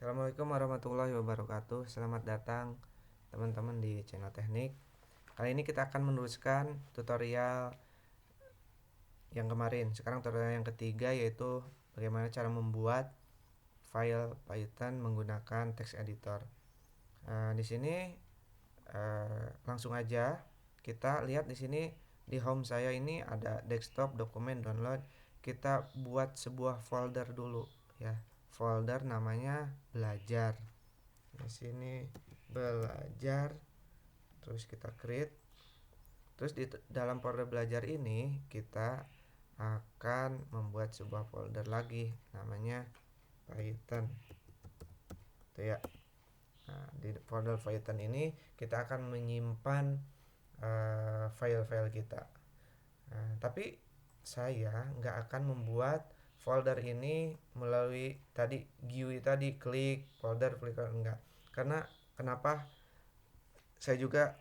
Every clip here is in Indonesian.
Assalamualaikum warahmatullahi wabarakatuh. Selamat datang teman-teman di channel teknik. Kali ini kita akan meneruskan tutorial yang kemarin. Sekarang tutorial yang ketiga, yaitu bagaimana cara membuat file Python menggunakan text editor. Di sini langsung aja kita lihat di sini di home saya ini ada desktop, dokumen, download. Kita buat sebuah folder dulu ya. Folder namanya belajar. Di sini belajar, terus kita create. Terus di dalam folder belajar ini kita akan membuat sebuah folder lagi namanya Python. Itu ya. Nah, di folder Python ini kita akan menyimpan file-file kita. Tapi saya nggak akan membuat folder ini melalui tadi GUI tadi, klik folder enggak. Karena kenapa? Saya juga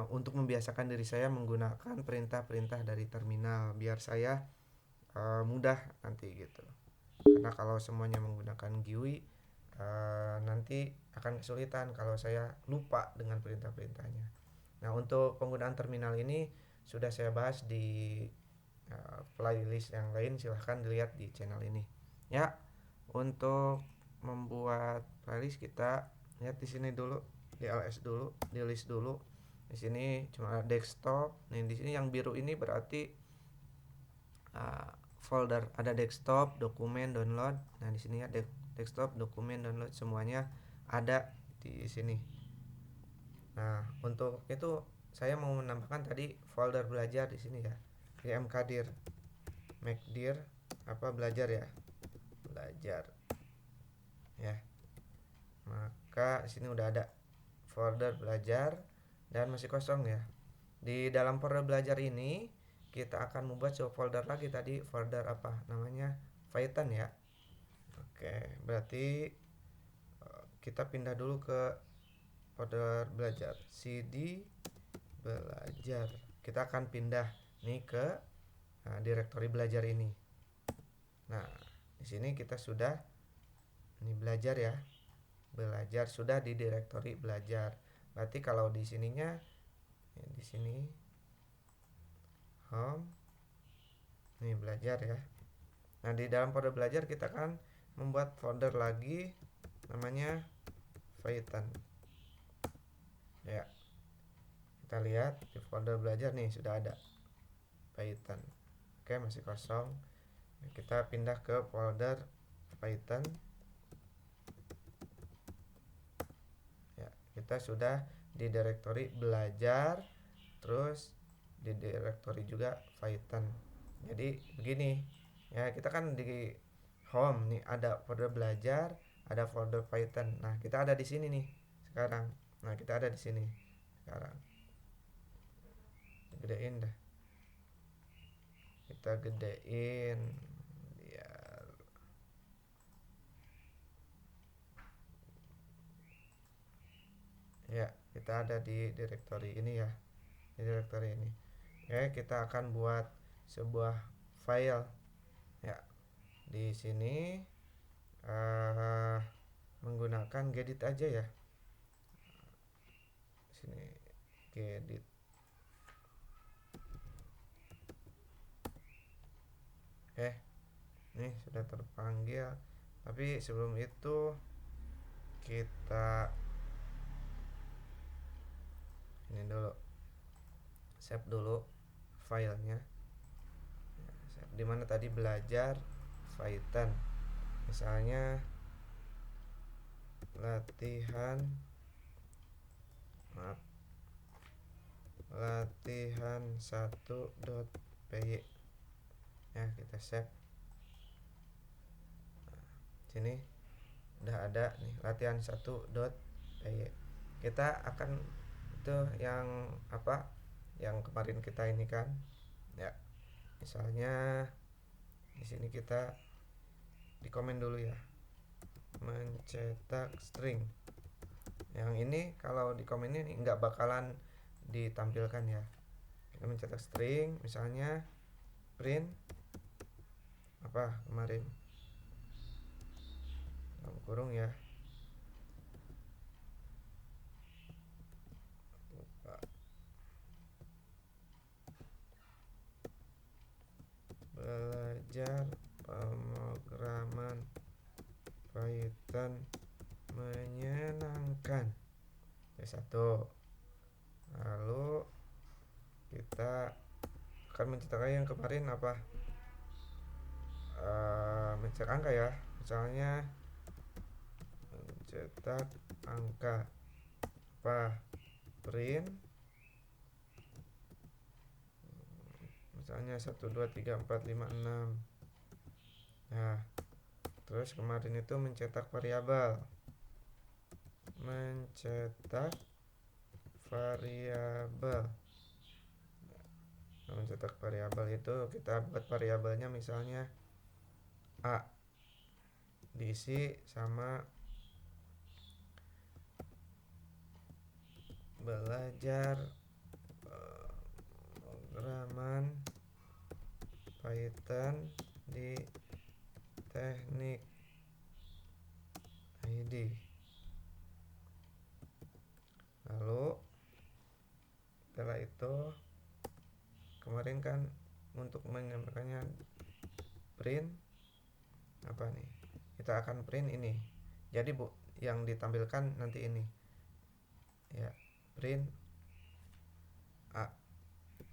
untuk membiasakan diri saya menggunakan perintah-perintah dari terminal biar saya mudah nanti gitu. Karena kalau semuanya menggunakan GUI nanti akan kesulitan kalau saya lupa dengan perintah-perintahnya. Nah, untuk penggunaan terminal ini sudah saya bahas di playlist yang lain, silahkan dilihat di channel ini. Ya, untuk membuat playlist kita lihat di sini dulu, di ls dulu, di list dulu. Di sini cuma desktop. Nih di sini yang biru ini berarti folder, ada desktop, dokumen, download. Nah, di sini ya desktop, dokumen, download semuanya ada di sini. Nah, untuk itu saya mau menambahkan tadi folder belajar di sini ya. Di mkdir, mkdir belajar ya. Belajar. Ya. Maka di sini udah ada folder belajar dan masih kosong ya. Di dalam folder belajar ini kita akan membuat sebuah folder lagi tadi, folder namanya Python ya. Oke, berarti kita pindah dulu ke folder belajar, cd belajar. Kita akan pindah nih ke direktori belajar ini. Nah, di sini kita sudah ini belajar ya. Belajar sudah di direktori belajar. Berarti kalau di sininya di sini home, nih belajar ya. Nah, di dalam folder belajar kita akan membuat folder lagi namanya Python. Ya. Kita lihat di folder belajar nih sudah ada Python. Oke, masih kosong. Kita pindah ke folder Python. Ya, kita sudah di direktori belajar, terus di direktori juga Python. Jadi begini ya, kita kan di home nih ada folder belajar, ada folder Python. Nah, kita ada di sini nih sekarang. Nah, kita ada di sini sekarang. Gedein dah. Kita gedein biar ya, kita ada di direktori ini ya. Di direktori ini. Oke, kita akan buat sebuah file ya. Di sini menggunakan gedit aja ya. Sini gedit. Nih sudah terpanggil. Tapi sebelum itu kita ini dulu, save dulu filenya. Dimana tadi belajar Python, misalnya latihan 1.py ya, kita save. Sini udah ada nih latihan 1.py. Kita akan itu yang yang kemarin kita ini kan ya. Misalnya di sini kita di komen dulu ya, mencetak string. Yang ini kalau di komen ini nggak bakalan ditampilkan ya. Kita mencetak string, misalnya print kemarin dalam kurung ya, Python menyenangkan. Satu. Lalu kita akan mencetak yang kemarin apa? Mencetak angka ya. Misalnya mencetak angka apa? Print misalnya 1 2 3 4 5 6. Nah, terus kemarin itu mencetak variabel. Mencetak variabel. Nah, mencetak variabel itu kita buat variabelnya misalnya A, diisi sama belajar pemrograman Python di teknik ID. Lalu setelah itu kemarin kan untuk menyampaikannya print apa nih, kita akan print ini. Jadi yang ditampilkan nanti ini ya, print A.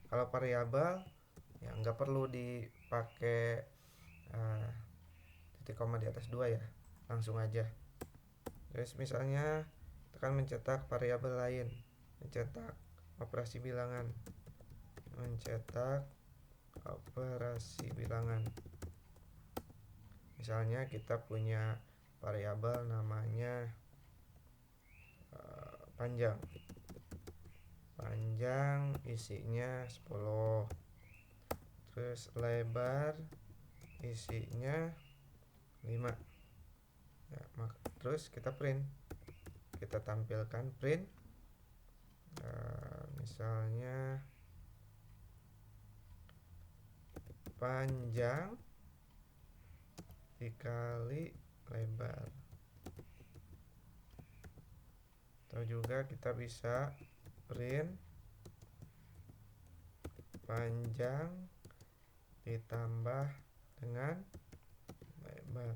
Kalau variabel ya nggak perlu dipakai titik koma di atas 2 ya, langsung aja. Terus misalnya kita akan mencetak variabel lain, mencetak operasi bilangan. Mencetak operasi bilangan. Misalnya kita punya variabel namanya panjang. Panjang isinya 10. Terus lebar isinya 5. Ya, terus kita print. Kita tampilkan print misalnya panjang dikali lebar. Atau juga kita bisa print panjang ditambah dengan lebar.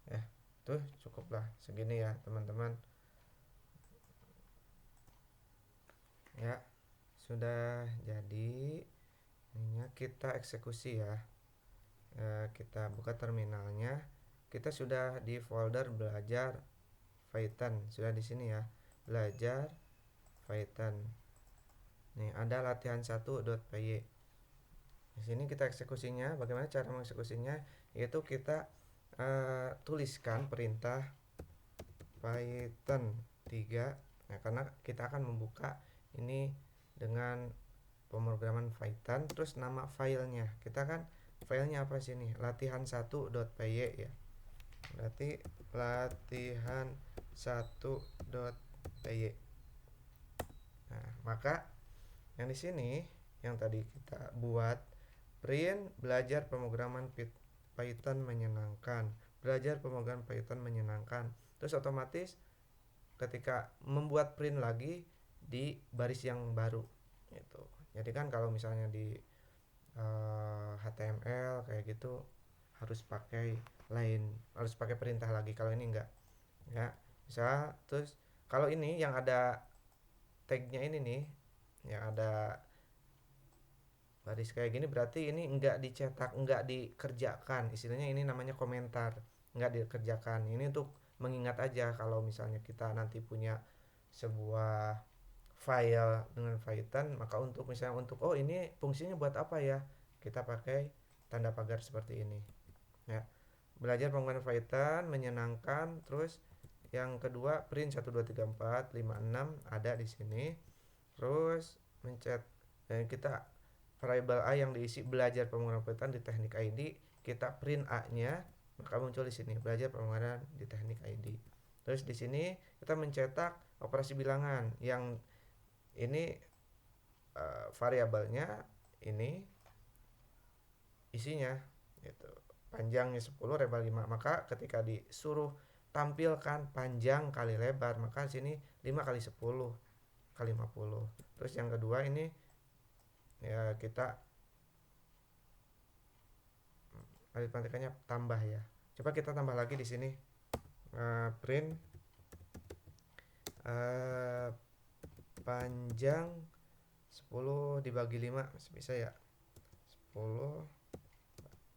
Ya, tuh cukuplah segini ya teman-teman. Ya, sudah jadi. Ini kita eksekusi ya. Kita buka terminalnya. Kita sudah di folder belajar Python, sudah di sini ya. Belajar Python. Nih, ada latihan 1.py. Di sini kita eksekusinya. Bagaimana cara mengeksekusinya? Yaitu kita tuliskan perintah Python 3. Nah, karena kita akan membuka ini dengan pemrograman Python, terus nama filenya. Kita kan filenya apa sini? Latihan 1.py ya. Berarti latihan 1.py. Nah, maka yang di sini yang tadi kita buat print belajar pemrograman Python menyenangkan. Belajar pemrograman Python menyenangkan. Terus otomatis ketika membuat print lagi di baris yang baru gitu. Jadi kan kalau misalnya di HTML kayak gitu harus pakai harus pakai perintah lagi. Kalau ini enggak ya, bisa. Terus kalau ini yang ada tagnya ini nih, yang ada baris kayak gini, berarti ini enggak dicetak, enggak dikerjakan. Istilahnya ini namanya komentar, enggak dikerjakan. Ini untuk mengingat aja kalau misalnya kita nanti punya sebuah file dengan Python, maka untuk misalnya untuk ini fungsinya buat apa ya, kita pakai tanda pagar seperti ini ya. Belajar penggunaan Python menyenangkan. Terus yang kedua print 1 2 3 4 5 6 ada di sini. Terus dan kita variabel A yang diisi belajar pemrograman Python di teknik ID, kita print A-nya, maka muncul di sini belajar pemrograman di teknik ID. Terus di sini kita mencetak operasi bilangan yang ini variabelnya ini isinya gitu. Panjangnya 10, lebar 5. Maka ketika disuruh tampilkan panjang kali lebar, maka sini 5 kali 10 kali 50. Terus yang kedua ini ya kita aritmatikanya tambah ya. Coba kita tambah lagi di sini. print panjang 10 dibagi 5 bisa ya, 10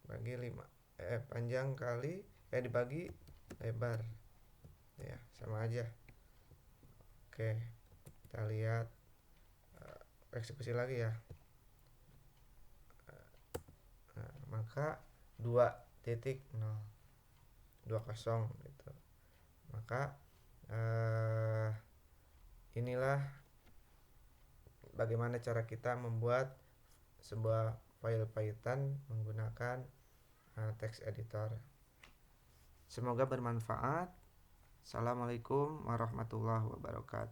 bagi 5 panjang kali dibagi lebar ya, sama aja. Oke, kita lihat eksekusi lagi ya. Maka 2.020 gitu. Maka inilah bagaimana cara kita membuat sebuah file Python menggunakan text editor. Semoga bermanfaat. Assalamualaikum warahmatullahi wabarakatuh.